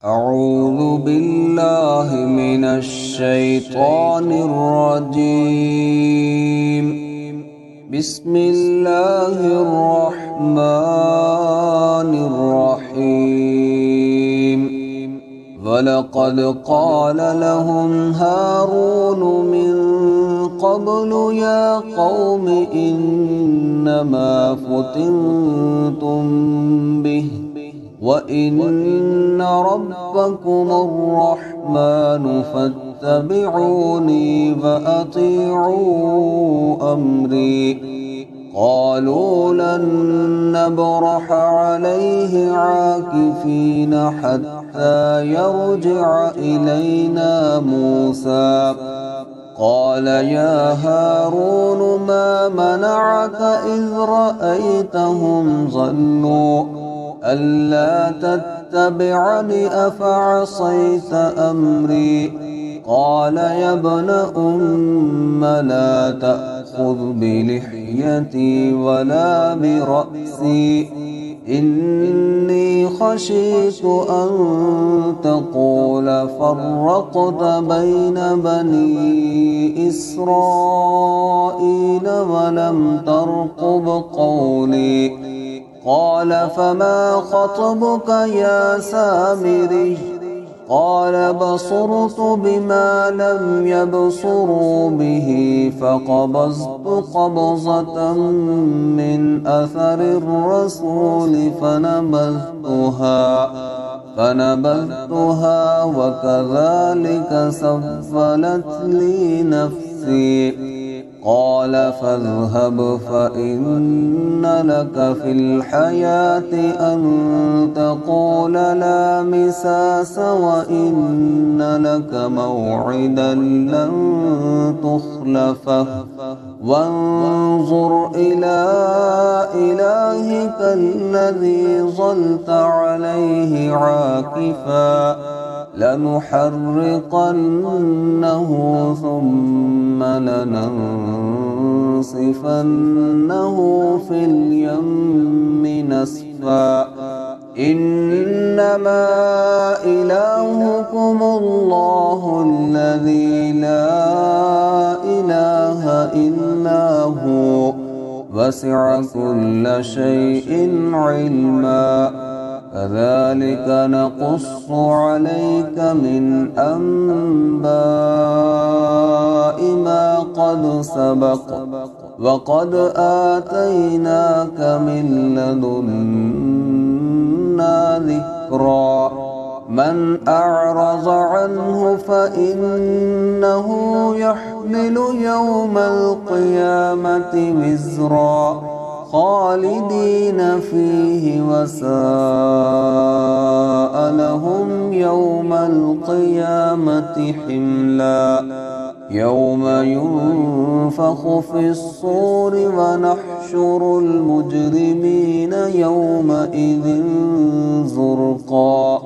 أعوذ بالله من الشيطان الرجيم. بسم الله الرحمن الرحيم. ولقد قال لهم هارون من قبل يا قوم إنما فتنتم به وإن ربكم الرحمن فاتبعوني وأطيعوا أمري. قالوا لن نبرح عليه عاكفين حتى يرجع إلينا موسى. قال يا هارون ما منعك إذ رأيتهم ضلوا ألا تتبعني أفعصيت أمري. قال يا ابن أم لا تأخذ بلحيتي ولا برأسي إني خشيت أن تقول فرقت بين بني إسرائيل ولم ترقب قولي. قال فما خطبك يا سامري؟ قال بصرت بما لم يبصروا به فقبضت قبضة من أثر الرسول فنبذتها وكذلك سولت لي نفسي. قال فاذهب فإن لك في الحياة أن تقول لا مساس وإن لك موعدا لن تخلفه وانظر إلى إلهك الذي ظلت عليه عاكفا لنحرقنه ثم لننسفنه في اليم نسفا. إنما إلهكم الله الذي لا إله إلا هو وسع كل شيء علما. كذلك نقص عليك من أنباء ما قد سبق وقد آتيناك من لدنا ذكرا. من أعرض عنه فإنه يحمل يوم القيامة وزرا خالدين فيه وساء لهم يوم القيامة حملا. يوم ينفخ في الصور ونحشر المجرمين يومئذ زرقا.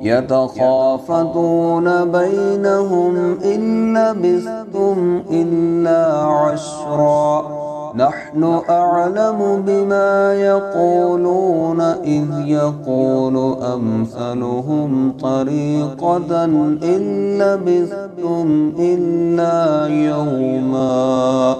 يتخافتون بينهم إن لبثتم إلا عشرا. نحن أعلم بما يقولون إذ يقول أمثلهم طريقة إن لبثتم إلا يوما.